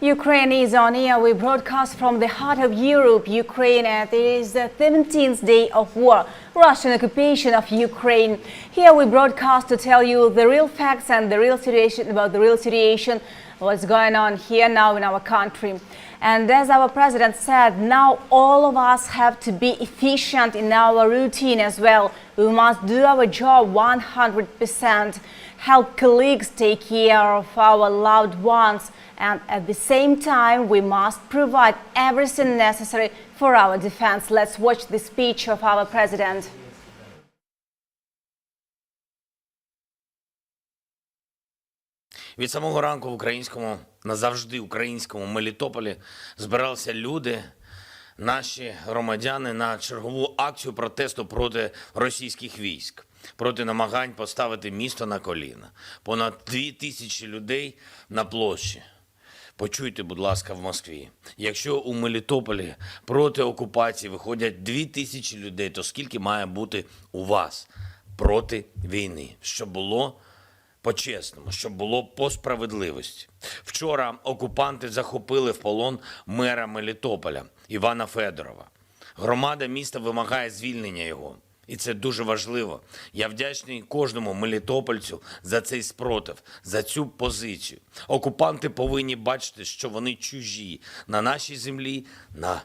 Ukraine is on air. We broadcast from the heart of Europe, Ukraine, and it is the 17th day of war, Russian occupation of Ukraine. Here we broadcast to tell you the real facts and the real situation about the real situation, what's going on here now in our country. And as our president said, now all of us have to be efficient in our routine as well. We must do our job 100%, help colleagues take care of our loved ones, and at the same time we must provide everything necessary for our defense. Let's watch the speech of our president. Від самого ранку в українському, назавжди українському Мелітополі збиралися люди, наші громадяни, на чергову акцію протесту проти російських військ, проти намагань поставити місто на коліна. Понад 2000 людей на площі. Почуйте, будь ласка, в Москві. Якщо у Мелітополі проти окупації виходять 2000 людей, то скільки має бути у вас проти війни? Щоб було по-чесному, щоб було по справедливості. Вчора окупанти захопили в полон мера Мелітополя Івана Федорова. Громада міста вимагає звільнення його. І це дуже важливо. Я вдячний кожному мелітопольцю за цей спротив, за цю позицію. Окупанти повинні бачити, що вони чужі на нашій землі, на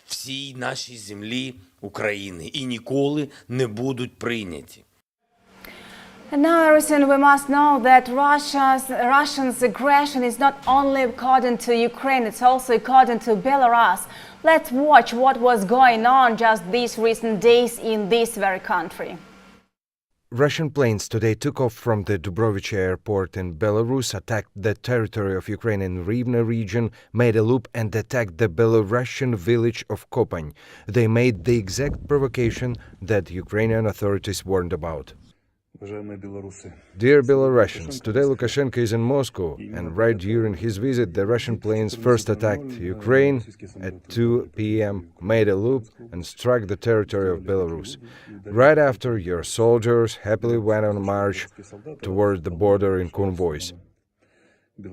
всій нашій землі України і ніколи не будуть прийняті. And now, Harrison, we must know that Russia's aggression is not only according to Ukraine, it's also according to Belarus. Let's watch what was going on just these recent days in this very country. Russian planes today took off from the Dubrovich airport in Belarus, attacked the territory of Ukraine in Rivne region, made a loop and attacked the Belarusian village of Kopany. They made the exact provocation that Ukrainian authorities warned about. Dear Belarusians, today Lukashenko is in Moscow, and right during his visit the Russian planes first attacked Ukraine at 2 p.m., made a loop and struck the territory of Belarus. Right after, your soldiers happily went on march toward the border in convoys.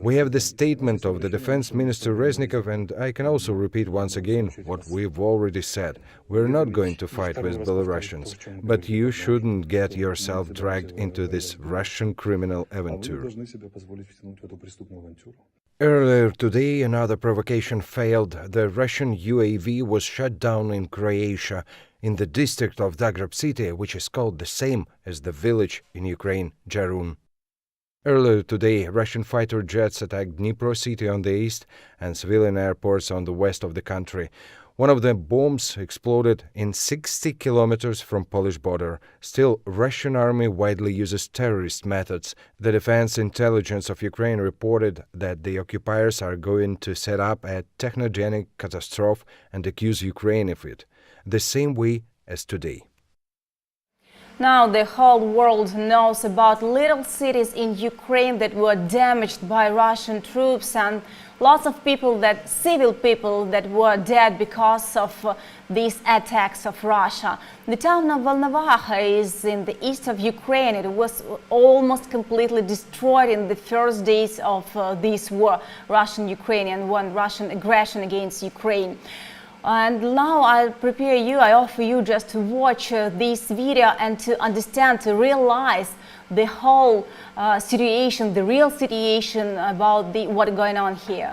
We have the statement of the Defense Minister Reznikov, and I can also repeat once again what we've already said. We're not going to fight with Belarusians, but you shouldn't get yourself dragged into this Russian criminal aventure. Earlier today, another provocation failed. The Russian UAV was shot down in Croatia, in the district of Zagreb city, which is called the same as the village in Ukraine, Jarun. Earlier today, Russian fighter jets attacked Dnipro city on the east and civilian airports on the west of the country. One of the bombs exploded in 60 kilometers from Polish border. Still, Russian army widely uses terrorist methods. The defense intelligence of Ukraine reported that the occupiers are going to set up a technogenic catastrophe and accuse Ukraine of it, the same way as today. Now the whole world knows about little cities in Ukraine that were damaged by Russian troops, and lots of people, civil people that were dead because of these attacks of Russia. The town of Volnovaka is in the east of Ukraine. It was almost completely destroyed in the first days of this war, Russian-Ukrainian war, Russian aggression against Ukraine. And now I offer you just to watch this video and to understand, to realize the whole situation, the real situation about what's going on here.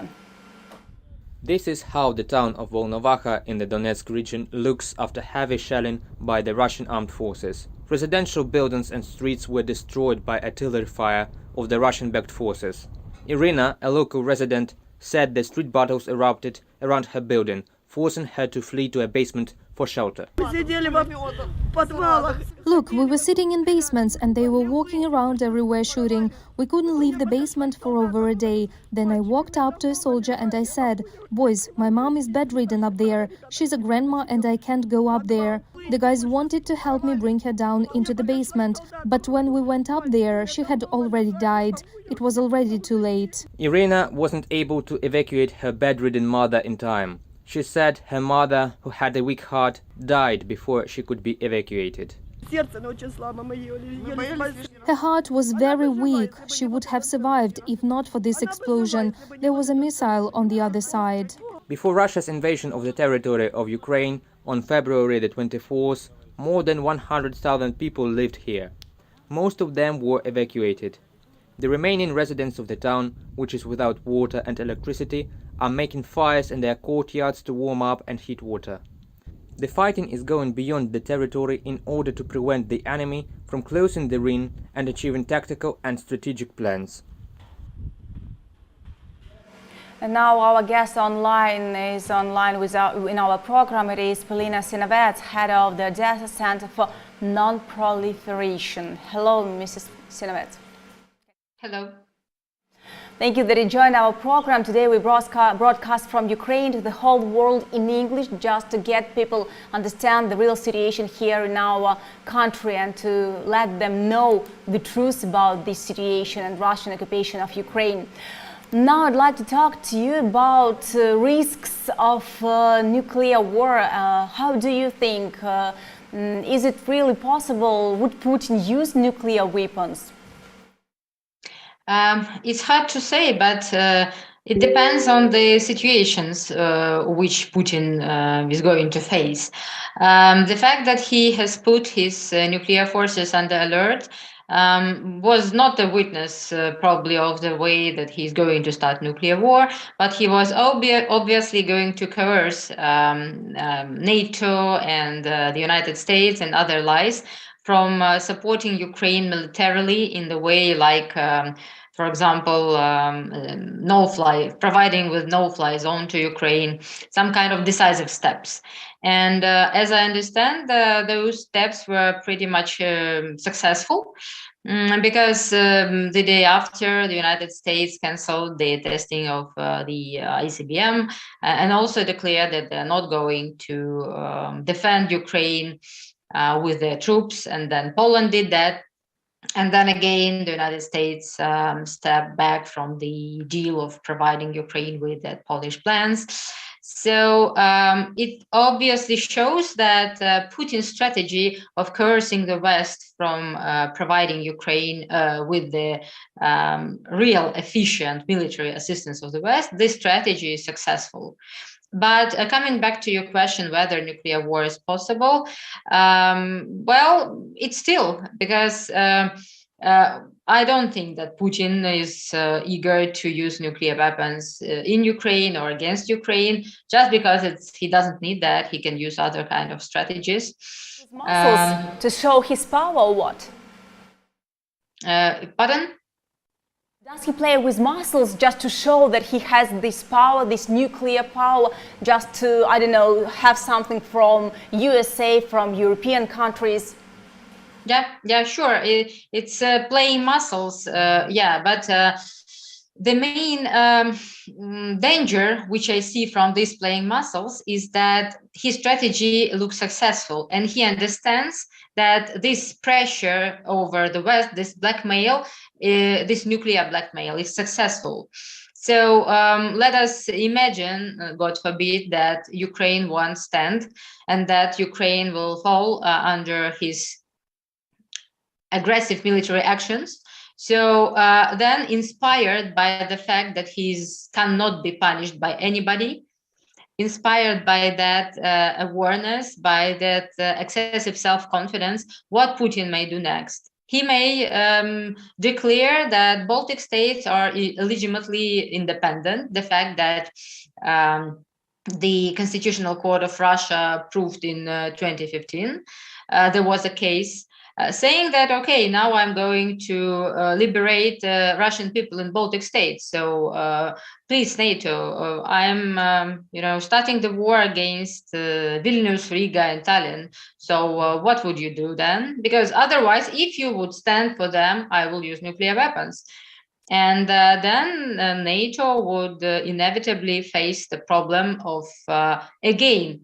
This is how the town of Volnovaka in the Donetsk region looks after heavy shelling by the Russian armed forces. Residential buildings and streets were destroyed by artillery fire of the Russian-backed forces. Irina, a local resident, said the street battles erupted around her building, forcing her to flee to a basement for shelter. Look, we were sitting in basements and they were walking around everywhere shooting. We couldn't leave the basement for over a day. Then I walked up to a soldier and I said, "Boys, my mom is bedridden up there. She's a grandma and I can't go up there." The guys wanted to help me bring her down into the basement, but when we went up there, she had already died. It was already too late. Irina wasn't able to evacuate her bedridden mother in time. She said her mother, who had a weak heart, died before she could be evacuated. Her heart was very weak. She would have survived if not for this explosion. There was a missile on the other side. Before Russia's invasion of the territory of Ukraine on February the 24th, more than 100,000 people lived here. Most of them were evacuated. The remaining residents of the town, which is without water and electricity, are making fires in their courtyards to warm up and heat water. The fighting is going beyond the territory in order to prevent the enemy from closing the ring and achieving tactical and strategic plans. And now our guest is online in our program. It is Polina Sinovets, head of the Odessa Center for Non-Proliferation. Hello, Mrs. Sinovets. Hello. Thank you that you joined our program. Today we broadcast from Ukraine to the whole world in English, just to get people understand the real situation here in our country and to let them know the truth about this situation and Russian occupation of Ukraine. Now I'd like to talk to you about risks of nuclear war. How do you think? Is it really possible? Would Putin use nuclear weapons? It's hard to say, but it depends on the situations which Putin is going to face. The fact that he has put his nuclear forces under alert was not a witness probably of the way that he's going to start nuclear war, but he was obviously going to coerce NATO and the United States and other allies from supporting Ukraine militarily in the way like, for example, providing with no-fly zone to Ukraine, some kind of decisive steps. And as I understand, those steps were pretty much successful because the day after, the United States canceled the testing of the ICBM and also declared that they're not going to defend Ukraine with their troops, and then Poland did that. And then again, the United States stepped back from the deal of providing Ukraine with that Polish plans. So it obviously shows that Putin's strategy of coercing the West from providing Ukraine with the real efficient military assistance of the West, this strategy is successful. But coming back to your question, whether nuclear war is possible, well, it's still, because I don't think that Putin is eager to use nuclear weapons in Ukraine or against Ukraine, just because he doesn't need that. He can use other kind of strategies. Muscles to show his power or what? Pardon? Does he play with muscles just to show that he has this power, this nuclear power, just to, I don't know, have something from USA, from European countries? Yeah, sure. It's playing muscles, yeah, but the main danger which I see from this playing muscles is that his strategy looks successful, and he understands that this pressure over the West, this blackmail, this nuclear blackmail is successful. So let us imagine, God forbid, that Ukraine won't stand and that Ukraine will fall under his aggressive military actions. So then, inspired by the fact that he cannot be punished by anybody, inspired by that awareness, by that excessive self-confidence, what Putin may do next? He may declare that Baltic states are legitimately independent. The fact that the Constitutional Court of Russia proved in 2015, there was a case saying that, okay, now I'm going to liberate Russian people in Baltic states. So please, NATO, I'm, starting the war against Vilnius, Riga, and Tallinn. So what would you do then? Because otherwise, if you would stand for them, I will use nuclear weapons. And then NATO would inevitably face the problem of, again,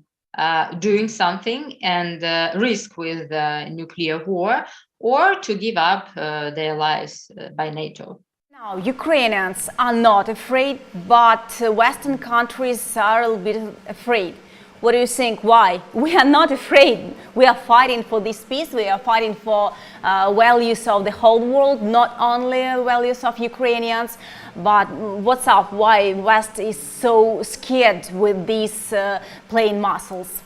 doing something and risk with nuclear war, or to give up their lives by NATO. Now, Ukrainians are not afraid, but Western countries are a little bit afraid. What do you think? Why? We are not afraid. We are fighting for this peace. We are fighting for values of the whole world, not only values of Ukrainians. But what's up? Why West is so scared with these playing muscles?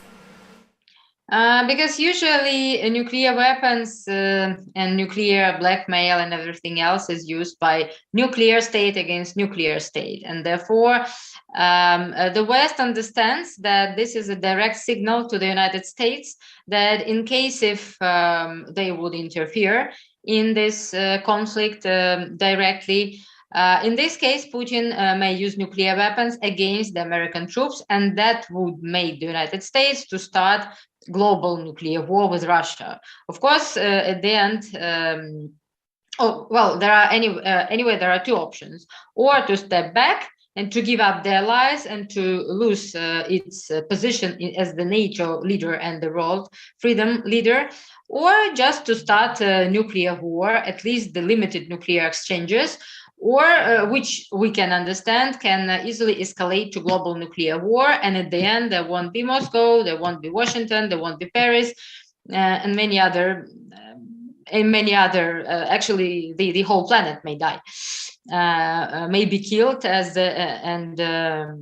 Because usually nuclear weapons and nuclear blackmail and everything else is used by nuclear state against nuclear state. And therefore, the West understands that this is a direct signal to the United States that in case if they would interfere in this conflict directly, in this case, Putin may use nuclear weapons against the American troops, and that would make the United States to start global nuclear war with Russia. Of course, at the end, there are anyway, there are two options: or to step back and to give up their allies and to lose its position as the NATO leader and the world freedom leader, or just to start a nuclear war, at least the limited nuclear exchanges, or which we can understand can easily escalate to global nuclear war. And at the end, there won't be Moscow, there won't be Washington, there won't be Paris, and many other. Actually, the whole planet may die, may be killed as a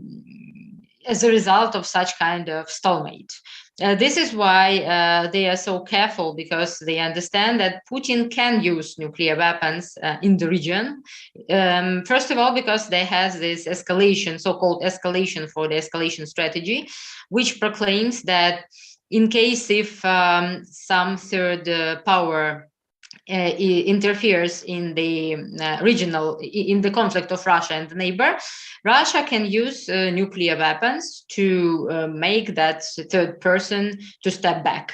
result of such kind of stalemate. This is why they are so careful, because they understand that Putin can use nuclear weapons in the region. First of all, because they has this escalation, so-called escalation for the escalation strategy, which proclaims that in case if some third power interferes in the in the conflict of Russia and the neighbor, Russia can use nuclear weapons to make that third person to step back.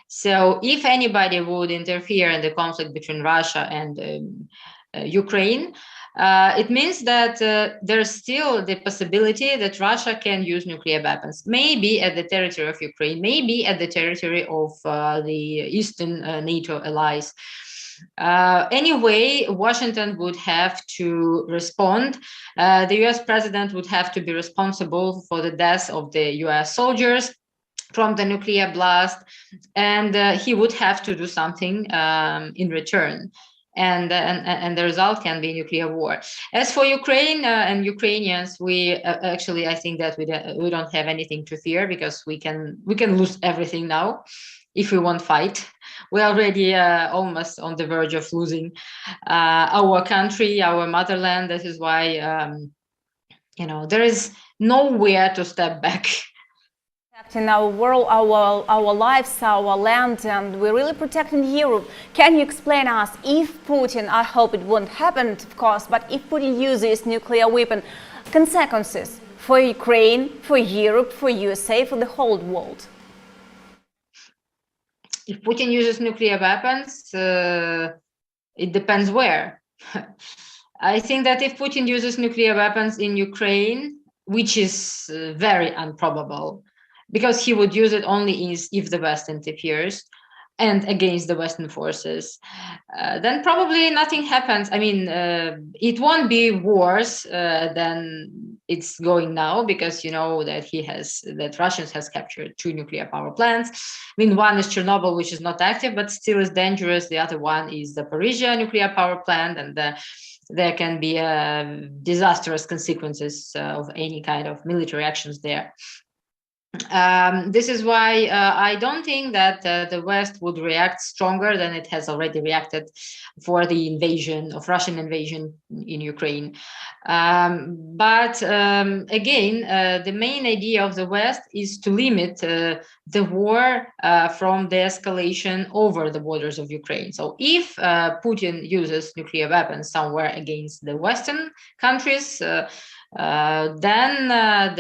So if anybody would interfere in the conflict between Russia and Ukraine, it means that there's still the possibility that Russia can use nuclear weapons, maybe at the territory of Ukraine, maybe at the territory of the Eastern NATO allies. Anyway, Washington would have to respond. The US president would have to be responsible for the death of the US soldiers from the nuclear blast, and he would have to do something in return. And the result can be nuclear war. As for Ukraine and Ukrainians, we actually, I think that we don't have anything to fear, because we can lose everything now if we won't fight. We're already almost on the verge of losing our country, our motherland. This is why there is nowhere to step back. In our world, our lives, our land, and we're really protecting Europe. Can you explain us, if Putin, I hope it won't happen, of course, but if Putin uses nuclear weapon, consequences for Ukraine, for Europe, for USA, for the whole world? If Putin uses nuclear weapons, it depends where. I think that if Putin uses nuclear weapons in Ukraine, which is very improbable, because he would use it only if the West interferes and against the Western forces, then probably nothing happens. I mean, it won't be worse than it's going now, because you know that Russians has captured 2 nuclear power plants. I mean, one is Chernobyl, which is not active, but still is dangerous. The other one is the Zaporizhzhia nuclear power plant, and there can be disastrous consequences of any kind of military actions there. This is why I don't think that the West would react stronger than it has already reacted for the Russian invasion in Ukraine. But again, the main idea of the West is to limit the war from the escalation over the borders of Ukraine. So if Putin uses nuclear weapons somewhere against the Western countries, then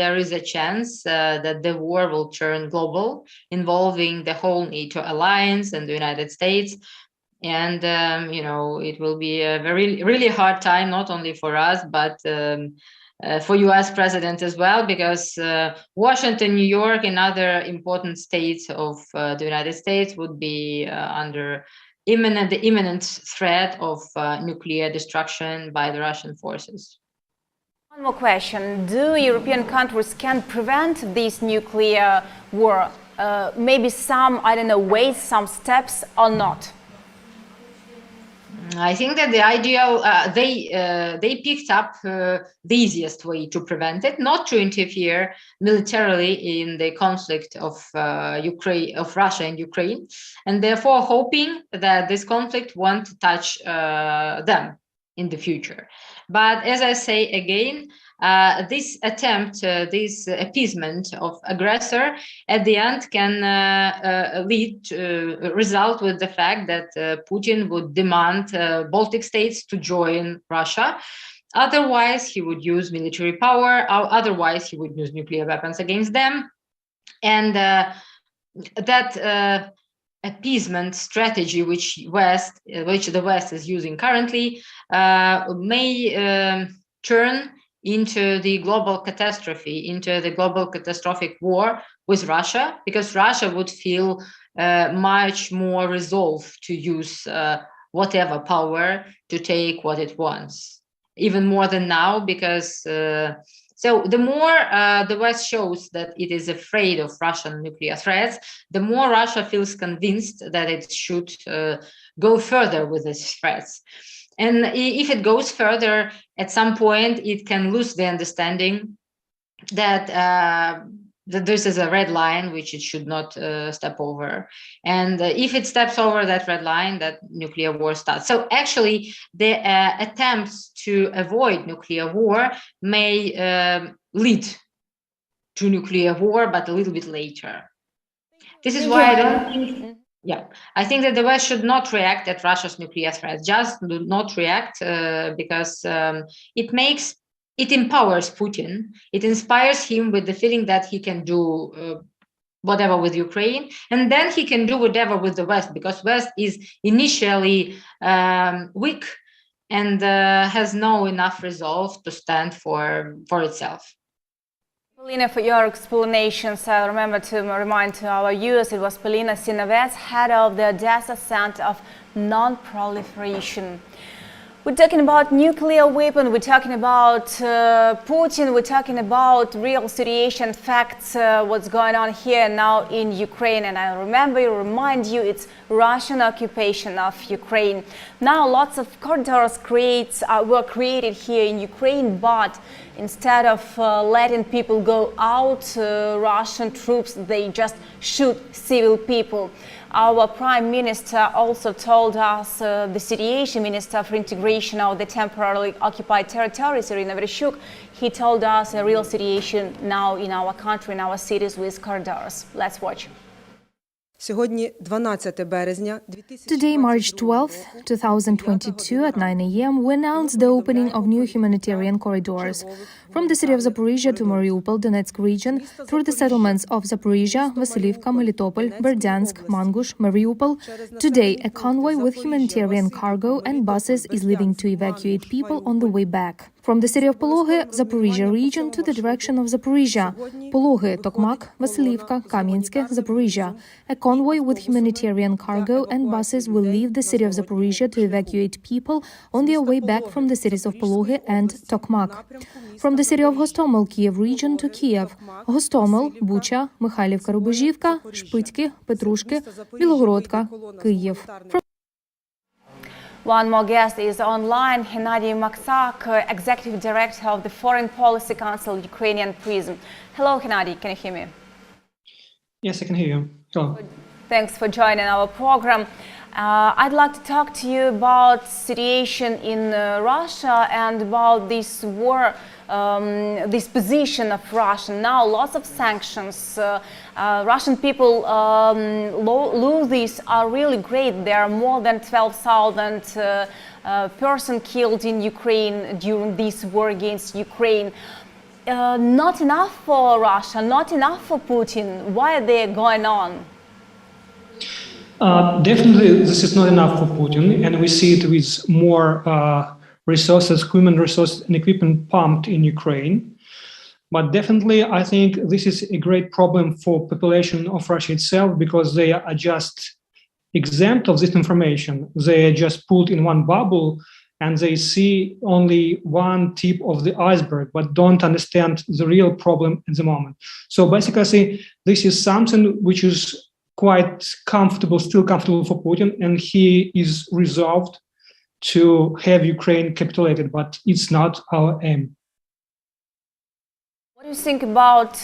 there is a chance that the war will turn global, involving the whole NATO alliance and the United States. And, it will be a really hard time, not only for us, but for US president as well, because Washington, New York, and other important states of the United States would be under the imminent threat of nuclear destruction by the Russian forces. One more question. Do European countries can prevent this nuclear war? Maybe some, I don't know, ways, some steps or not? I think that the ideal, they picked up the easiest way to prevent it, not to interfere militarily in the conflict of Russia and Ukraine, and therefore hoping that this conflict won't touch them in the future. But as I say again, this attempt, this appeasement of aggressor, at the end can result with the fact that Putin would demand Baltic states to join Russia. Otherwise, he would use military power, or otherwise he would use nuclear weapons against them. And that appeasement strategy, which the West is using currently, may turn into the global catastrophe, into the global catastrophic war with Russia, because Russia would feel much more resolved to use whatever power to take what it wants, even more than now, because so the more the West shows that it is afraid of Russian nuclear threats, the more Russia feels convinced that it should go further with these threats. And if it goes further, at some point, it can lose the understanding that this is a red line which it should not step over. And if it steps over that red line, that nuclear war starts. So actually, the attempts to avoid nuclear war may lead to nuclear war, but a little bit later. This is why I don't think... Yeah, I think that the West should not react at Russia's nuclear threat. Just do not react because it empowers Putin. It inspires him with the feeling that he can do whatever with Ukraine, and then he can do whatever with the West, because West is initially weak and has no enough resolve to stand for itself. Polina, for your explanations, I remember to remind to our viewers, it was Polina Sinovets, head of the Odessa Center of Non-Proliferation. We're talking about nuclear weapon, we're talking about Putin, we're talking about real situation, facts, what's going on here now in Ukraine. And I remind you, it's Russian occupation of Ukraine. Now lots of corridors were created here in Ukraine, but instead of letting people go out, Russian troops, they just shoot civil people. Our Prime Minister also told us, the situation Minister for Integration of the Temporarily Occupied Territories, Irina Vereshchuk, he told us a real situation now in our country, in our cities with corridors. Let's watch. Today, March 12, 2022, at 9 a.m., we announced the opening of new humanitarian corridors from the city of Zaporizhia to Mariupol, Donetsk region, through the settlements of Zaporizhia, Vasilivka, Melitopol, Berdyansk, Mangush, Mariupol. Today, a convoy with humanitarian cargo and buses is leaving to evacuate people on the way back. From the city of Polohe, Zaporizhia region, to the direction of Zaporizhia, Polohe, Tokmak, Vasilivka, Kamienske, Zaporizhia. A convoy with humanitarian cargo and buses will leave the city of Zaporizhia to evacuate people on their way back from the cities of Polohe and Tokmak. From the city of Hostomel, Kiev region, to Kiev, Hostomel, Bucha, Mikhailivka, Rubezhivka, Shpytki, Petrushki, Bilogrodka, Kyiv. One more guest is online, Gennady Maksak, Executive Director of the Foreign Policy Council, Ukrainian Prism. Hello, Gennady, can you hear me? Yes, I can hear you. Hello. Thanks for joining our program. I'd like to talk to you about situation in Russia and about this war, this position of Russia. Now, lots of sanctions. Russian people losses are really great. There are more than 12,000 persons killed in Ukraine during this war against Ukraine. Not enough for Russia, not enough for Putin. Why are they going on? Definitely, this is not enough for Putin, and we see it with more resources, human resources and equipment pumped in Ukraine. But definitely, I think this is a great problem for population of Russia itself, because they are just exempt of this information. They are just put in one bubble, and they see only one tip of the iceberg, but don't understand the real problem at the moment. So basically, I say this is something which is quite comfortable, still comfortable for Putin, and he is resolved to have Ukraine capitulated, but it's not our aim. What do you think about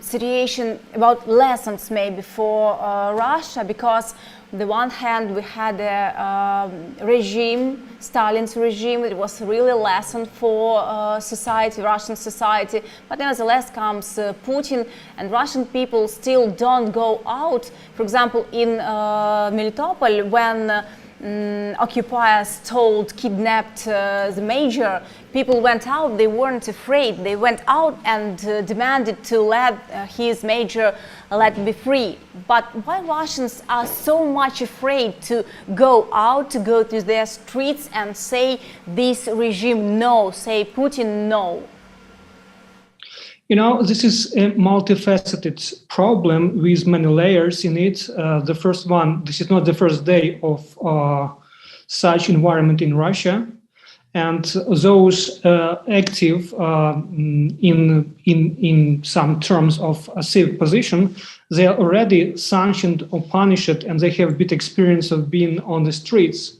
situation, about lessons maybe for Russia? Because on the one hand, we had a regime, Stalin's regime. It was really a lesson for society, Russian society. But nevertheless comes Putin, and Russian people still don't go out. For example, in Melitopol, when occupiers kidnapped the major, people went out, they weren't afraid. They went out and demanded to let his major let be free. But why Russians are so much afraid to go out, to go to their streets and say this regime no, say Putin no? You know, this is a multifaceted problem with many layers in it. The first one, this is not the first day of such environment in Russia. And those active in some terms of a civic position, they are already sanctioned or punished, and they have a bit experience of being on the streets.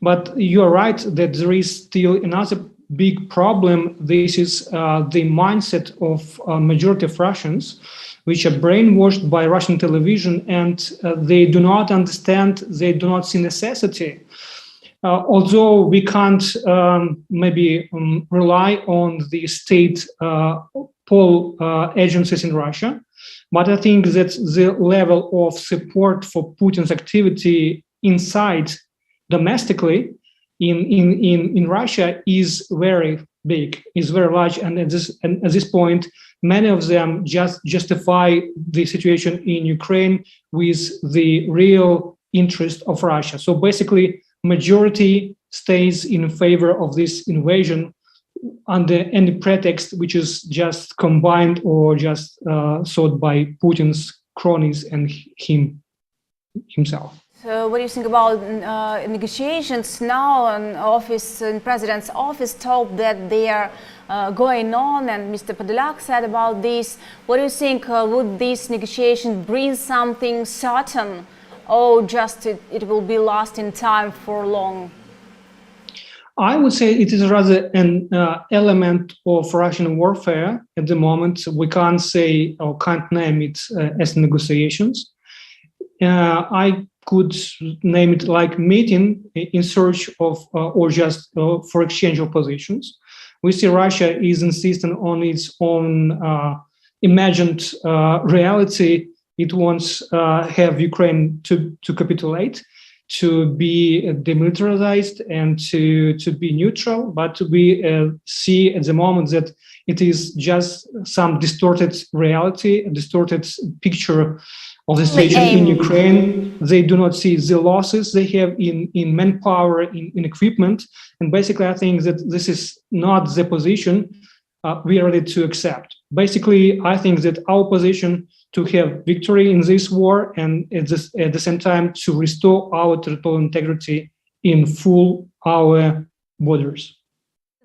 But you are right that there is still another big problem. This is the mindset of a majority of Russians, which are brainwashed by Russian television, and they do not understand, they do not see necessity. Although we can't maybe rely on the state poll agencies in Russia, but I think that the level of support for Putin's activity inside domestically in Russia is very big, is very large, and at this point, many of them just justify the situation in Ukraine with the real interest of Russia. So basically, majority stays in favor of this invasion under any pretext which is just combined or just sought by Putin's cronies and himself. So what do you think about negotiations now? In President's office told that they are going on, and Mr. Podolyak said about this. What do you think? Would this negotiation bring something certain, or just it will be lost in time for long? I would say it is rather an element of Russian warfare at the moment. We can't say or can't name it as negotiations. I could name it like meeting in search of or just for exchange of positions. We see Russia is insisting on its own imagined reality. It wants have Ukraine to capitulate, to be demilitarized, and to be neutral. But we see at the moment that it is just some distorted reality, a distorted picture of the situation in Ukraine. They do not see the losses they have in manpower, in equipment. And basically, I think that this is not the position we are ready to accept. Basically, I think that our position to have victory in this war and at the same time to restore our territorial integrity in full our borders.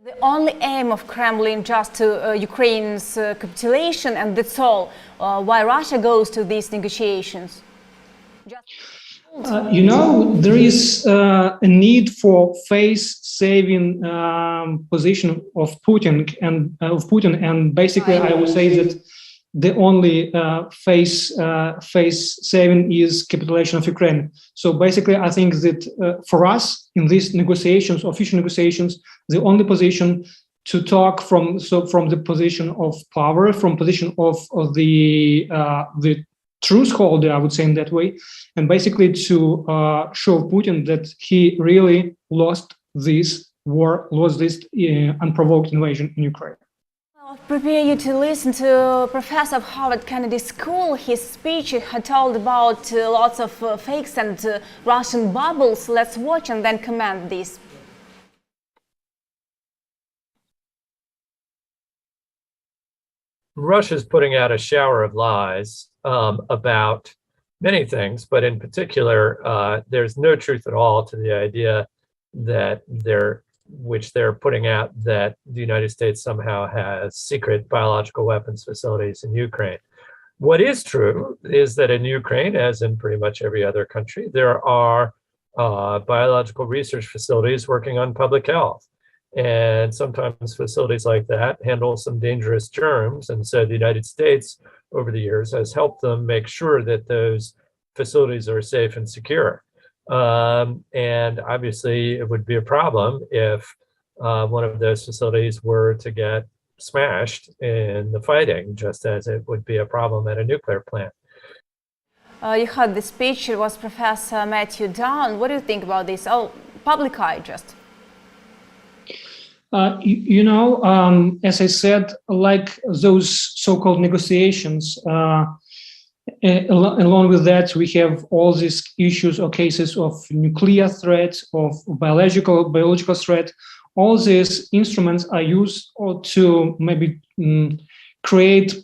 The only aim of Kremlin just to Ukraine's capitulation, and that's all. Why Russia goes to these negotiations? You know, there is a need for face-saving position of Putin, and basically, I would say that the only face-saving is capitulation of Ukraine. So basically, I think that for us in these negotiations, official negotiations, the only position to talk from the position of power, from position of the truth holder, I would say in that way, and basically to show Putin that he really lost this war, lost this unprovoked invasion in Ukraine. I'll prepare you to listen to Professor of Harvard Kennedy School. His speech had told about lots of fakes and Russian bubbles. Let's watch and then comment this. Russia's putting out a shower of lies about many things, but in particular, there's no truth at all to the idea that they're putting out, that the United States somehow has secret biological weapons facilities in Ukraine. What is true is that in Ukraine, as in pretty much every other country, there are biological research facilities working on public health. And sometimes facilities like that handle some dangerous germs. And so the United States, over the years, has helped them make sure that those facilities are safe and secure. And obviously, it would be a problem if one of those facilities were to get smashed in the fighting, just as it would be a problem at a nuclear plant. You heard the speech. It was Professor Udon. What do you think about this? Oh, public eye just. As I said, like those so-called negotiations, along with that, we have all these issues or cases of nuclear threat, of biological threat. All these instruments are used to maybe create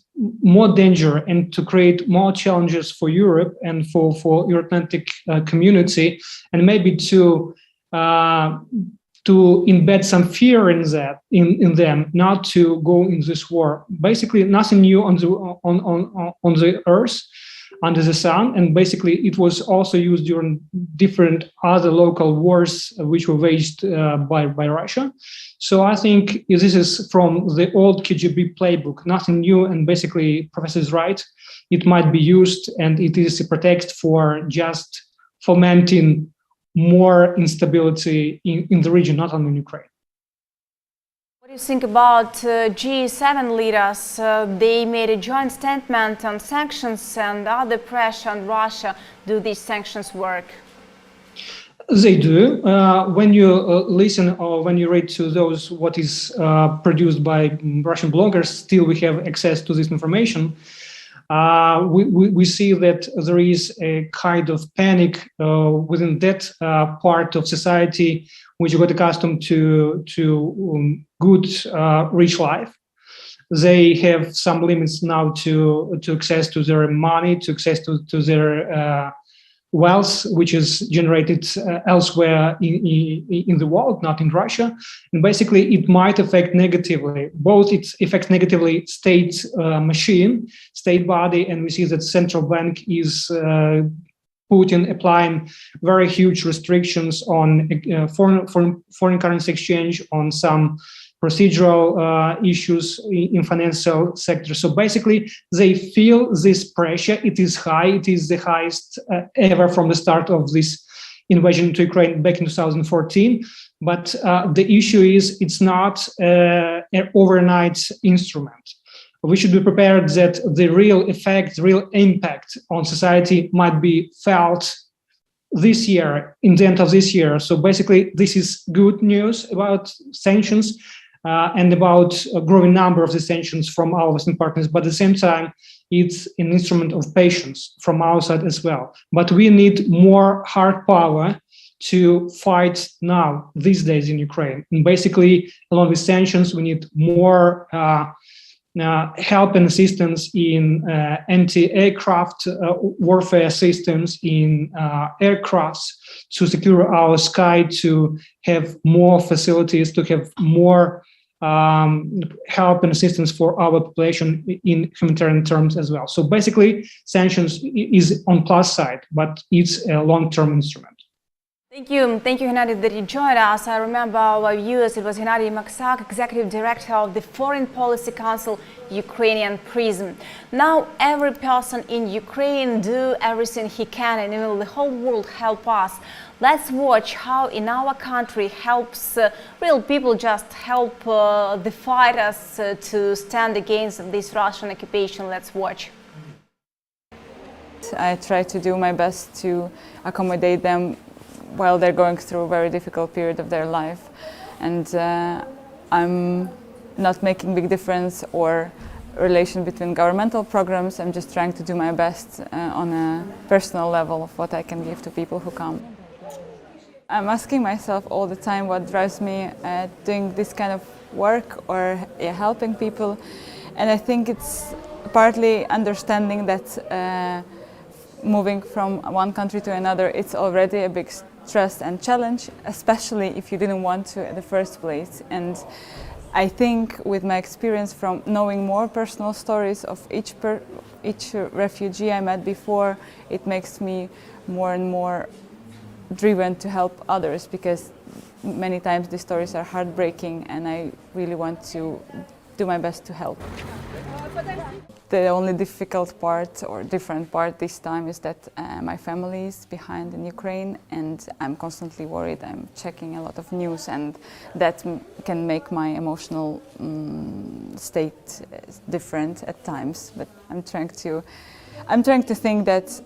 more danger and to create more challenges for Europe and for Euro-Atlantic community, and maybe to embed some fear in them, not to go in this war. Basically, nothing new on the earth, under the sun, and basically it was also used during different other local wars which were waged by Russia. So I think this is from the old KGB playbook, nothing new, and basically Professor is right. It might be used, and it is a pretext for just fomenting more instability in the region, not only in Ukraine. What do you think about G7 leaders? They made a joint statement on sanctions and other pressure on Russia. Do these sanctions work? They do. When you listen or when you read to those what is produced by Russian bloggers, still we have access to this information. We see that there is a kind of panic within that part of society which got accustomed to good, rich life. They have some limits now to access to their money, to access to their wealth, which is generated elsewhere in the world, not in Russia. And basically, it might affect negatively. Both it affects negatively state machine, state body, and we see that central bank is Putin applying very huge restrictions on foreign currency exchange, on some procedural issues in financial sector. So basically, they feel this pressure. It is high. It is the highest ever from the start of this invasion to Ukraine back in 2014. But the issue is it's not an overnight instrument. We should be prepared that the real effect, real impact on society might be felt this year, in the end of this year. So basically, this is good news about sanctions and about a growing number of the sanctions from our Western partners. But at the same time, it's an instrument of patience from our side as well. But we need more hard power to fight now, these days in Ukraine. And basically, along with sanctions, we need more help and assistance in anti-aircraft warfare systems, in aircrafts, to secure our sky, to have more facilities, to have more help and assistance for our population in humanitarian terms as well. So basically, sanctions is on plus side, but it's a long-term instrument. Thank you, Gennady, that you joined us. I remember our viewers, it was Gennady Maksak, Executive Director of the Foreign Policy Council, Ukrainian Prism. Now every person in Ukraine do everything he can, and will the whole world help us. Let's watch how in our country helps real people just help the fighters to stand against this Russian occupation. Let's watch. I try to do my best to accommodate them while they're going through a very difficult period of their life. And I'm not making big difference or relation between governmental programs. I'm just trying to do my best on a personal level of what I can give to people who come. I'm asking myself all the time what drives me doing this kind of work or helping people. And I think it's partly understanding that moving from one country to another, it's already a big stress and challenge, especially if you didn't want to in the first place. And I think with my experience from knowing more personal stories of each refugee I met before, it makes me more and more driven to help others, because many times the stories are heartbreaking and I really want to do my best to help. The only difficult part or different part this time is that my family is behind in Ukraine and I'm constantly worried. I'm checking a lot of news and that can make my emotional state different at times. But I'm trying to think that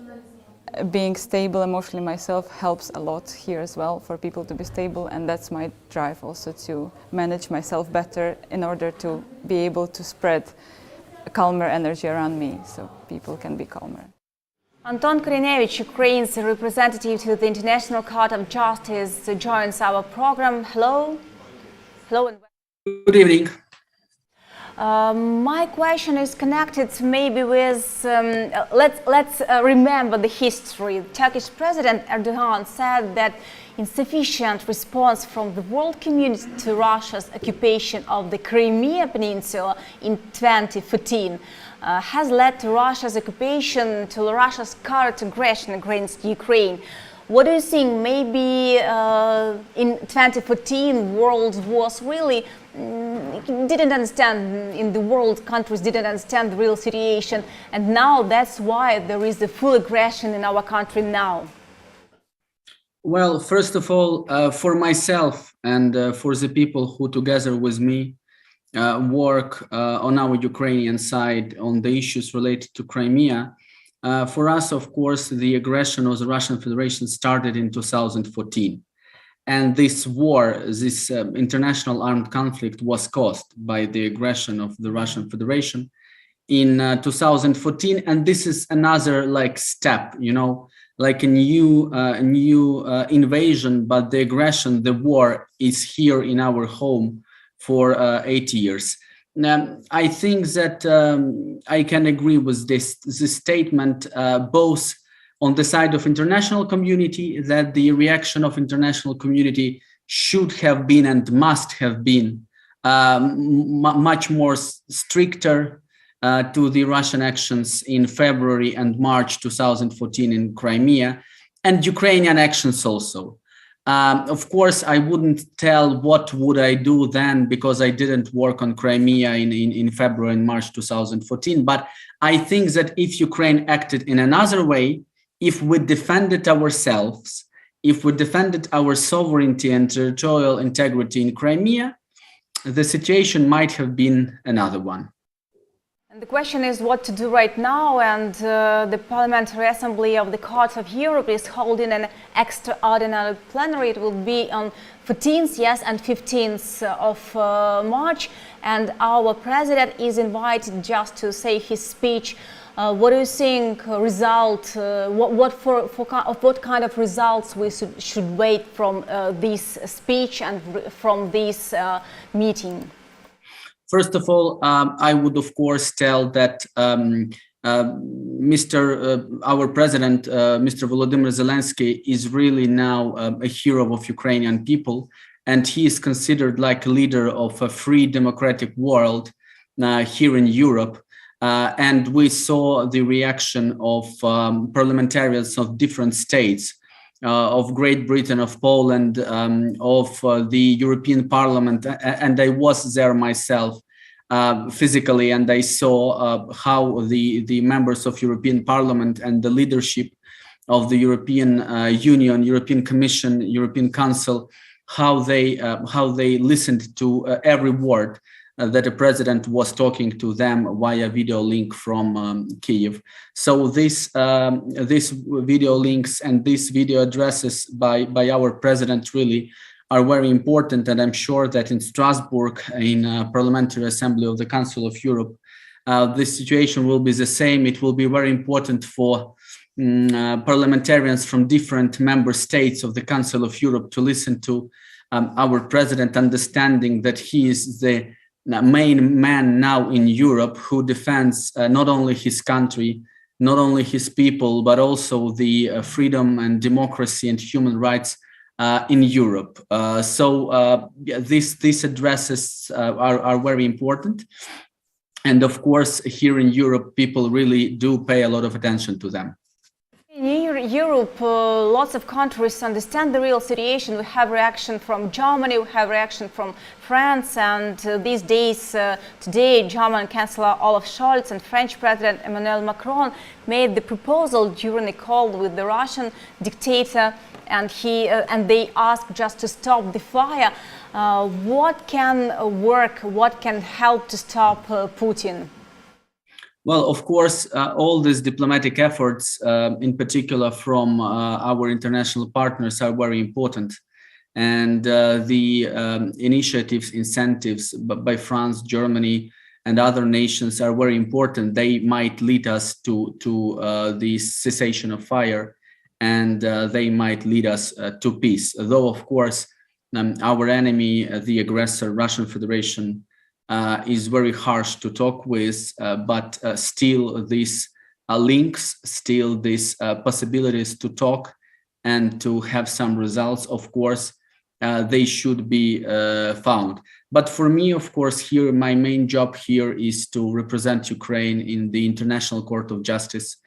being stable emotionally myself helps a lot here as well for people to be stable, and that's my drive also, to manage myself better in order to be able to spread a calmer energy around me so people can be calmer. Anton Gerashchenko, Ukraine's representative to the International Court of Justice, joins our program. Hello. Hello. And good evening. My question is connected maybe with, let's remember the history. Turkish President Erdogan said that insufficient response from the world community to Russia's occupation of the Crimea Peninsula in 2014 has led to Russia's occupation, to Russia's current aggression against Ukraine. What do you think? Maybe in 2014, world was really didn't understand, in the world countries didn't understand the real situation, and now that's why there is the full aggression in our country now. Well, first of all, for myself and for the people who together with me work on our Ukrainian side on the issues related to Crimea, for us, of course, the aggression of the Russian Federation started in 2014. And this war, this international armed conflict was caused by the aggression of the Russian Federation in 2014. And this is another step, like a new invasion, but the aggression, the war is here in our home for 8 years. Now, I think that I can agree with this statement, both on the side of international community, that the reaction of international community should have been and must have been much more stricter to the Russian actions in February and March 2014 in Crimea, and Ukrainian actions also. Of course, I wouldn't tell what would I do then, because I didn't work on Crimea in February and March 2014. But I think that if Ukraine acted in another way, if we defended ourselves, if we defended our sovereignty and territorial integrity in Crimea, the situation might have been another one. And the question is what to do right now, and the Parliamentary Assembly of the Court of Europe is holding an extraordinary plenary. It will be on 14th, yes, and 15th of March, and our president is invited just to say his speech. What do you think result, what kind of results we should wait from this speech and from this meeting? First of all, I would, of course, tell that our president, Mr. Volodymyr Zelensky, is really now a hero of Ukrainian people, and he is considered like a leader of a free democratic world here in Europe. And we saw the reaction of parliamentarians of different states, of Great Britain, of Poland, of the European Parliament, and I was there myself physically, and I saw how the members of European Parliament and the leadership of the European Union, European Commission, European Council, how they listened to every word that the president was talking to them via video link from Kiev. So this video links and these video addresses by our president really are very important, and I'm sure that in Strasbourg, in Parliamentary Assembly of the Council of Europe, the situation will be the same. It will be very important for parliamentarians from different member states of the Council of Europe to listen to our president, understanding that he is the main man now in Europe who defends not only his country, not only his people, but also the freedom and democracy and human rights in Europe. These addresses are very important. And of course, here in Europe, people really do pay a lot of attention to them. In Europe, lots of countries understand the real situation. We have reaction from Germany, we have reaction from France, and these days, today, German Chancellor Olaf Scholz and French President Emmanuel Macron made the proposal during a call with the Russian dictator, and they asked just to stop the fire. What can work? What can help to stop Putin? Well, of course, all these diplomatic efforts, in particular from our international partners, are very important. And the initiatives, incentives by France, Germany, and other nations are very important. They might lead us to the cessation of fire, and they might lead us to peace. Though, of course, our enemy, the aggressor, Russian Federation, is very harsh to talk with, but still these links, still these possibilities to talk and to have some results, of course, they should be found. But for me, of course, here, my main job here is to represent Ukraine in the International Court of Justice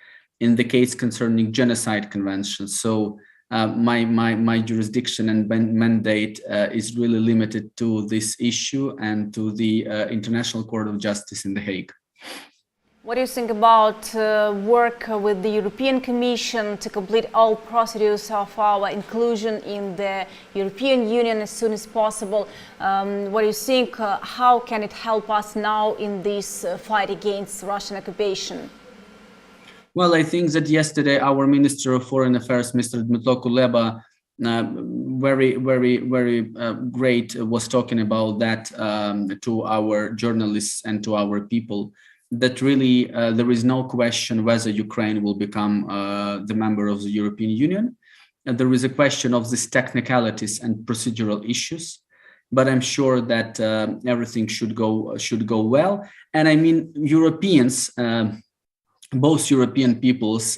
in the case concerning genocide convention. So my jurisdiction and mandate is really limited to this issue and to the International Court of Justice in The Hague. What do you think about work with the European Commission to complete all procedures of our inclusion in the European Union as soon as possible? What do you think? How can it help us now in this fight against Russian occupation? Well, I think that yesterday our Minister of Foreign Affairs, Mr. Dmytro Kuleba, very great was talking about that to our journalists and to our people, that really there is no question whether Ukraine will become the member of the European Union. There is a question of these technicalities and procedural issues, but I'm sure that everything should go well. And I mean, Europeans, both European peoples,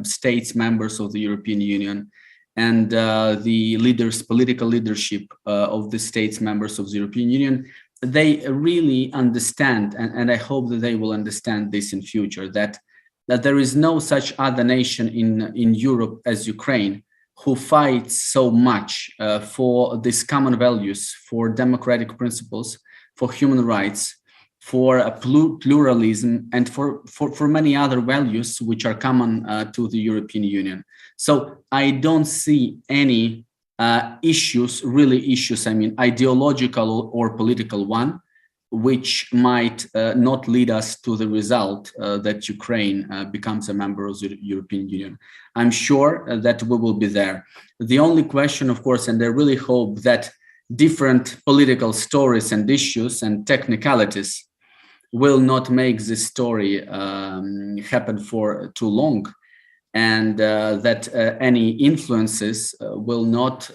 states, members of the European Union, and the leaders, political leadership of the states, members of the European Union, they really understand, and I hope that they will understand this in future, that there is no such other nation in Europe as Ukraine who fights so much for these common values, for democratic principles, for human rights, for pluralism, and for many other values which are common to the European Union. So I don't see any issues, I mean, ideological or political one, which might not lead us to the result that Ukraine becomes a member of the European Union. I'm sure that we will be there. The only question, of course, and I really hope that different political stories and issues and technicalities will not make this story happen for too long, and that any influences will not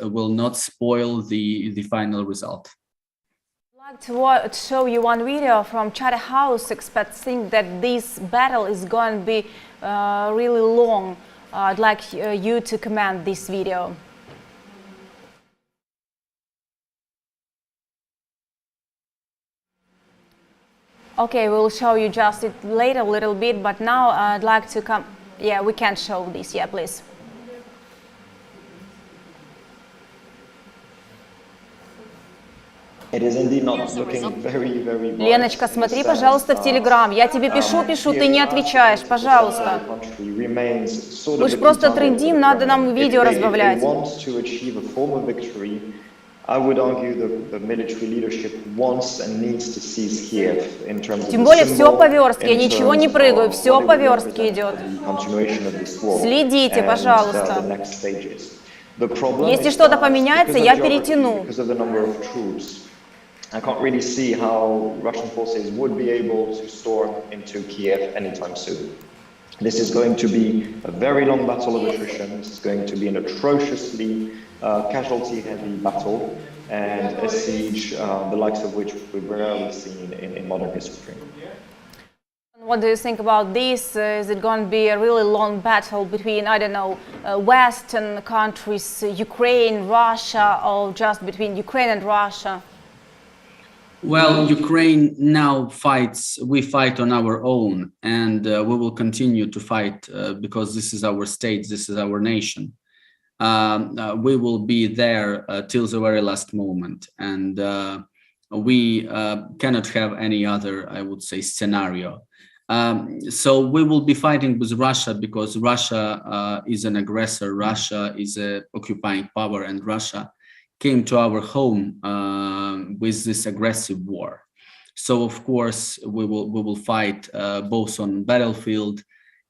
spoil the final result. I'd like to show you one video from Chatham House. Experts think that this battle is going to be really long. I'd like you to comment this video. Okay, we'll show you just it later a little bit, but now I'd like to come. Yeah, we can show this. Yeah, please. It is indeed not looking very bright. Леночка, смотри, пожалуйста, в Телеграм. Я тебе пишу, ты не отвечаешь, пожалуйста. Мы же просто трендим, надо нам видео разбавлять. I would argue the military leadership wants and needs to seize Kiev in terms of. Тем более все по верстке, я ничего не прыгаю, все по верстке идет. Следите, пожалуйста. Если что-то поменяется, я перетяну. I can't really see how Russian forces would be able to storm into Kiev anytime soon. This is going to be a very long battle of attrition. This is going to be an atrociously casualty-heavy battle and a siege the likes of which we've rarely seen in modern history. What do you think about this? Is it going to be a really long battle between, I don't know, Western countries, Ukraine, Russia, or just between Ukraine and Russia? Well, Ukraine now fights, we fight on our own, and we will continue to fight because this is our state, this is our nation. We will be there till the very last moment, and we cannot have any other, I would say, scenario. So we will be fighting with Russia because Russia is an aggressor, Russia is an occupying power, and Russia came to our home with this aggressive war. So of course we will fight both on battlefield,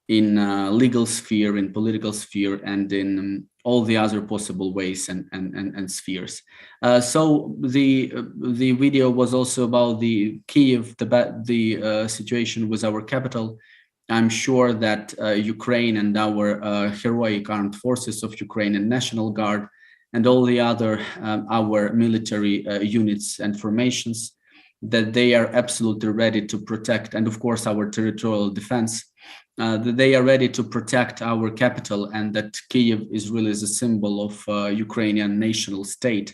in legal sphere, in political sphere, and in all the other possible ways and spheres. So the video was also about the Kiev, the situation with our capital. I'm sure that Ukraine and our heroic armed forces of Ukraine and National Guard and all the other our military units and formations, that they are absolutely ready to protect, and of course our territorial defense, that they are ready to protect our capital, and that Kiev is really the symbol of Ukrainian national state,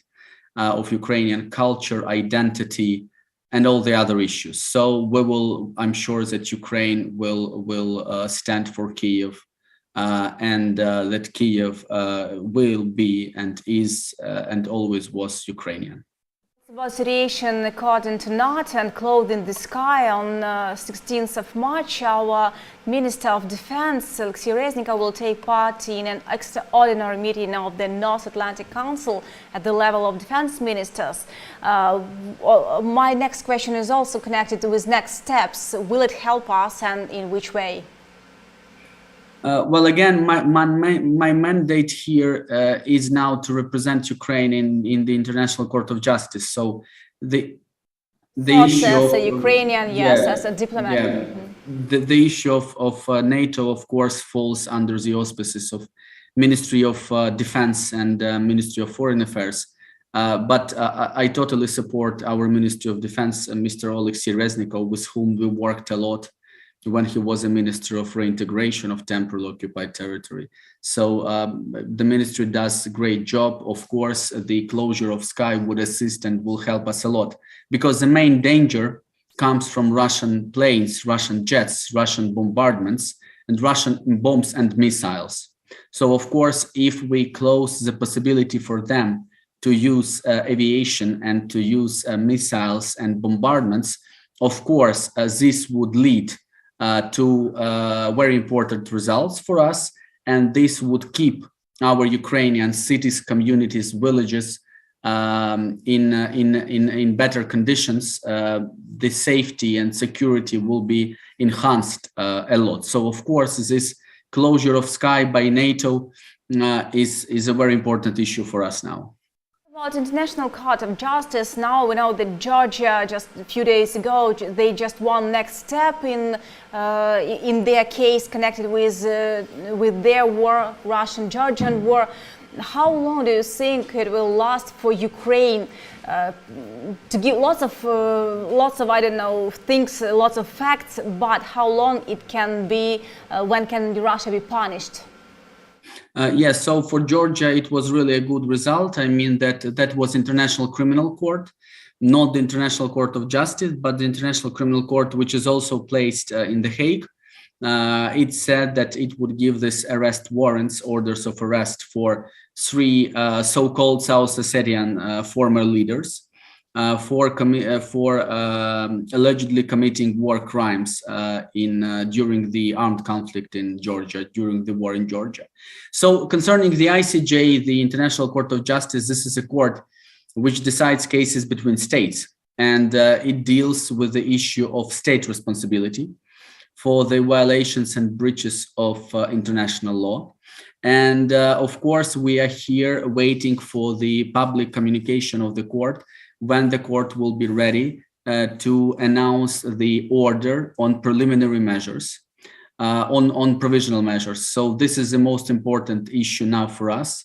of Ukrainian culture, identity, and all the other issues. So we will, I'm sure that Ukraine will stand for Kiev, and that Kiev will be and is and always was Ukrainian. About situation according to NATO and clothing the sky on 16th of March, our Minister of Defense, Alexei Reznikov, will take part in an extraordinary meeting of the North Atlantic Council at the level of defense ministers. My next question is also connected with next steps. Will it help us, and in which way? Well, again, my mandate here is now to represent Ukraine in the International Court of Justice. So the issue as of a Ukrainian, yes, as a diplomat. Yeah, the issue of NATO, of course, falls under the auspices of Ministry of Defense and Ministry of Foreign Affairs. But I totally support our Ministry of Defense, Mr. Alexei Reznikov, with whom we worked a lot when he was a Minister of Reintegration of Temporarily Occupied Territory. So the ministry does a great job. Of course, the closure of Sky would assist and will help us a lot, because the main danger comes from Russian planes, Russian jets, Russian bombardments, and Russian bombs and missiles. So of course, if we close the possibility for them to use aviation and to use missiles and bombardments, of course, this would lead to very important results for us, and this would keep our Ukrainian cities, communities, villages in better conditions. The safety and security will be enhanced a lot. So of course, this closure of Sky by NATO is a very important issue for us now. About International Court of Justice, now we know that Georgia, just a few days ago, they just won next step in their case connected with their war, Russian-Georgian war. How long do you think it will last for Ukraine to give lots of I don't know things, lots of facts, but how long it can be? When can Russia be punished? Yes, so for Georgia, it was really a good result. I mean, that was International Criminal Court, not the International Court of Justice, but the International Criminal Court, which is also placed in The Hague. It said that it would give this arrest warrants, orders of arrest for 3 so-called South Ossetian former leaders for allegedly committing war crimes during the armed conflict in Georgia, during the war in Georgia. So concerning the ICJ, the International Court of Justice, this is a court which decides cases between states, and it deals with the issue of state responsibility for the violations and breaches of international law. And of course, we are here waiting for the public communication of the court, when the court will be ready to announce the order on preliminary measures, on provisional measures. So this is the most important issue now for us,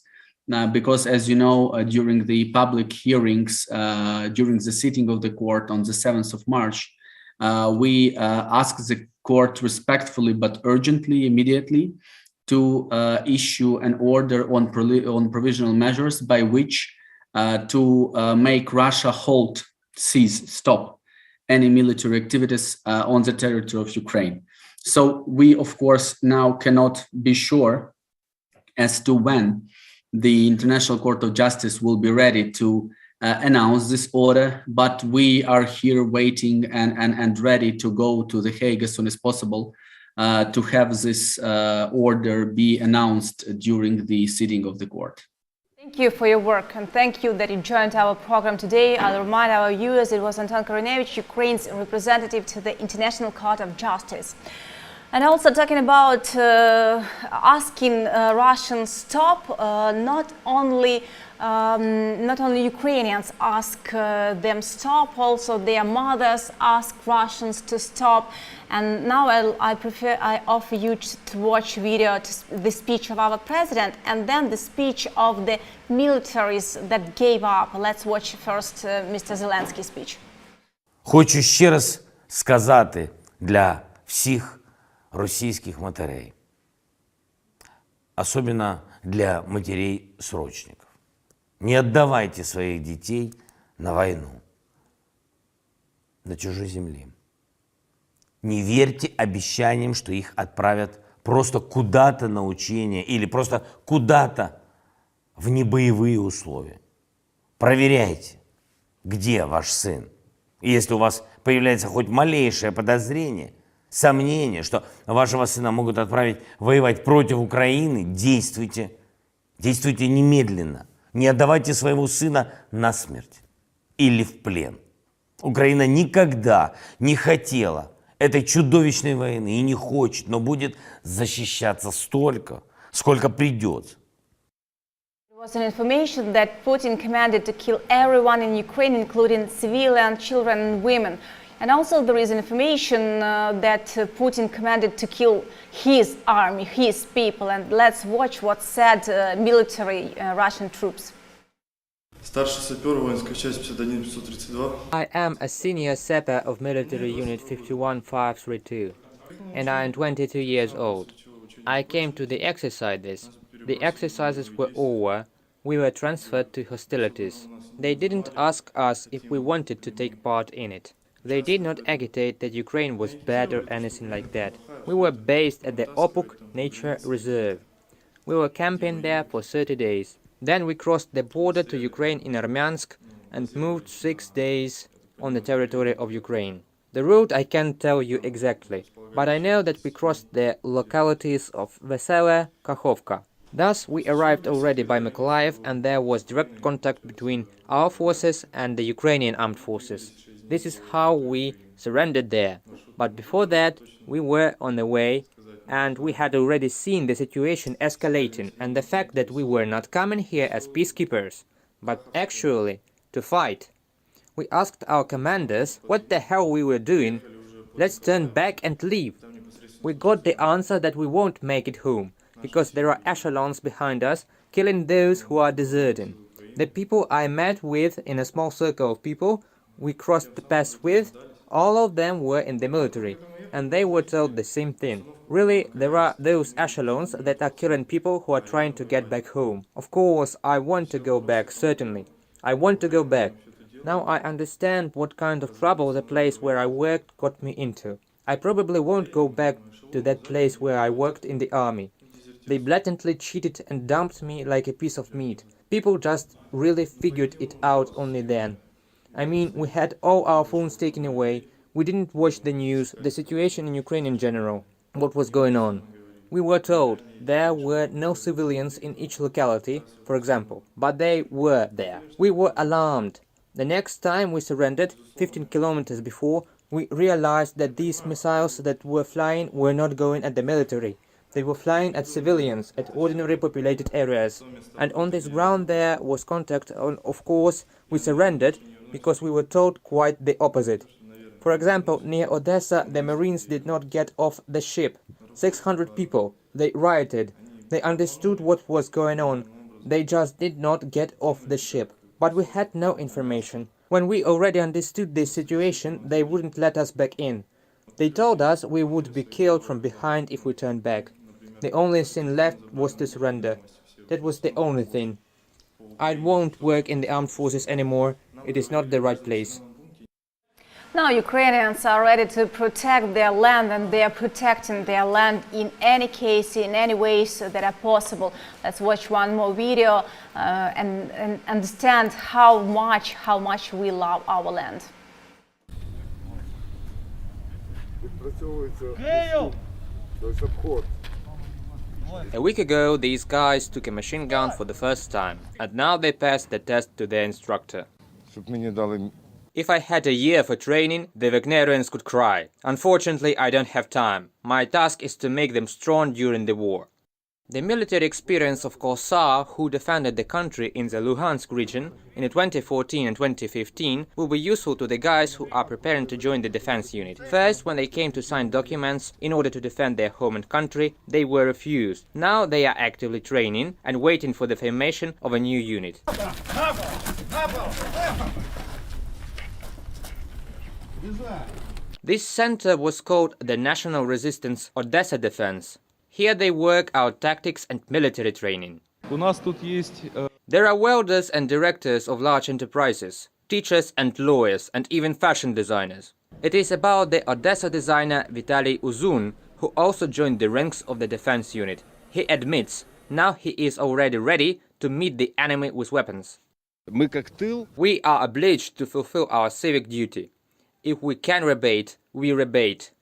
because as you know, during the public hearings, during the sitting of the court on the 7th of March, we asked the court respectfully but urgently, immediately, to issue an order on provisional measures by which to make Russia halt, cease, stop any military activities on the territory of Ukraine. So we, of course, now cannot be sure as to when the International Court of Justice will be ready to announce this order, but we are here waiting and ready to go to The Hague as soon as possible to have this order be announced during the sitting of the court. Thank you for your work, and thank you that you joined our program today. I'll remind our viewers it was Anton Gerashchenko, Ukraine's representative to the International Court of Justice. And also talking about asking Russians stop, not only Ukrainians ask them stop, also their mothers ask Russians to stop. And now I offer you to watch video, the speech of our president, and then the speech of the militaries that gave up. Let's watch first Mr. Zelensky's speech. Хочу ще раз сказати для всіх російських матерей, особенно для матерей-срочников. Не отдавайте своих детей на войну, на чужой земле. Не верьте обещаниям, что их отправят просто куда-то на учения или просто куда-то в небоевые условия. Проверяйте, где ваш сын. И если у вас появляется хоть малейшее подозрение, сомнение, что вашего сына могут отправить воевать против Украины, действуйте. Действуйте немедленно. Не отдавайте своего сына на смерть или в плен. Украина никогда не хотела этой чудовищной войны и не хочет, но будет защищаться столько, сколько придется. There was an information that Putin commanded to kill everyone in Ukraine, including civilian children and women. And also there is information that Putin commanded to kill his army, his people. And let's watch what said military Russian troops. I am a senior sapper of military unit 51532, and I am 22 years old. I came to the exercises. The exercises were over. We were transferred to hostilities. They didn't ask us if we wanted to take part in it. They did not agitate that Ukraine was bad or anything like that. We were based at the Opuk Nature Reserve. We were camping there for 30 days. Then we crossed the border to Ukraine in Armyansk and moved 6 days on the territory of Ukraine. The route I can't tell you exactly, but I know that we crossed the localities of Vesele, Kakhovka. Thus, we arrived already by Mykolaiv, and there was direct contact between our forces and the Ukrainian armed forces. This is how we surrendered there. But before that, we were on the way, and we had already seen the situation escalating, and the fact that we were not coming here as peacekeepers, but actually to fight. We asked our commanders what the hell we were doing. Let's turn back and leave. We got the answer that we won't make it home, because there are echelons behind us killing those who are deserting. The people I met with in a small circle of people we crossed the pass with, all of them were in the military, and they were told the same thing. Really, there are those echelons that are killing people who are trying to get back home. Of course, I want to go back, certainly. I want to go back. Now I understand what kind of trouble the place where I worked got me into. I probably won't go back to that place where I worked in the army. They blatantly cheated and dumped me like a piece of meat. People just really figured it out only then. I mean, we had all our phones taken away, we didn't watch the news, the situation in Ukraine in general, what was going on. We were told there were no civilians in each locality, for example, but they were there. We were alarmed. The next time we surrendered, 15 kilometers before, we realized that these missiles that were flying were not going at the military. They were flying at civilians, at ordinary populated areas. And on this ground there was contact, and of course we surrendered, because we were told quite the opposite. For example, near Odessa, the Marines did not get off the ship. 600 people. They rioted. They understood what was going on. They just did not get off the ship. But we had no information. When we already understood this situation, they wouldn't let us back in. They told us we would be killed from behind if we turned back. The only thing left was to surrender. That was the only thing. I won't work in the armed forces anymore. It is not the right place. Now Ukrainians are ready to protect their land, and they are protecting their land in any case, in any ways that are possible. Let's watch one more video and understand how much we love our land. A week ago, these guys took a machine gun for the first time, and now they passed the test to their instructor. If I had a year for training, the Wagnerians could cry. Unfortunately, I don't have time. My task is to make them strong during the war. The military experience of Kossar, who defended the country in the Luhansk region in 2014 and 2015, will be useful to the guys who are preparing to join the defense unit. First, when they came to sign documents in order to defend their home and country, they were refused. Now they are actively training and waiting for the formation of a new unit. This center was called the National Resistance Odessa Defense. Here they work out tactics and military training. There are welders and directors of large enterprises, teachers and lawyers, and even fashion designers. It is about the Odessa designer Vitaly Uzun, who also joined the ranks of the defense unit. He admits now he is already ready to meet the enemy with weapons. We are obliged to fulfill our civic duty. If we can rebate, we rebate.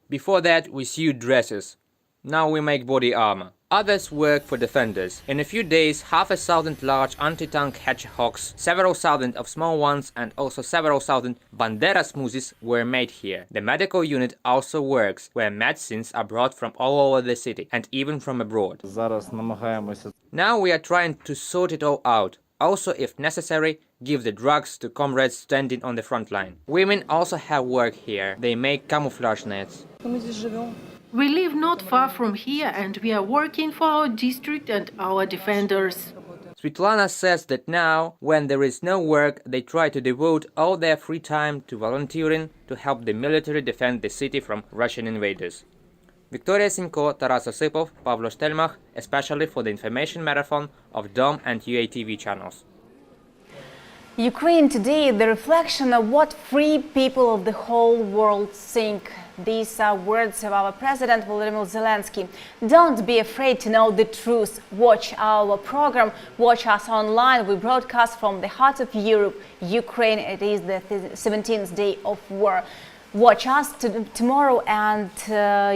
Before that, we sewed dresses. Now we make body armor. Others work for defenders. In a few days, 500,000 large anti-tank hedgehogs, several thousand of small ones, and also several thousand Bandera smoothies were made here. The medical unit also works, where medicines are brought from all over the city, and even from abroad. Now we are trying to sort it all out. Also, if necessary, give the drugs to comrades standing on the front line. Women also have work here. They make camouflage nets. We live not far from here, and we are working for our district and our defenders. Svetlana says that now, when there is no work, they try to devote all their free time to volunteering to help the military defend the city from Russian invaders. Victoria Sinko, Taras Osipov, Pavlo Stelmach, especially for the information marathon of DOM and UATV channels. Ukraine today, the reflection of what free people of the whole world think. These are words of our President Volodymyr Zelensky. Don't be afraid to know the truth. Watch our program, watch us online. We broadcast from the heart of Europe, Ukraine. It is the 17th day of war. Watch us tomorrow and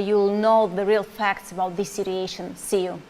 you'll know the real facts about this situation. See you.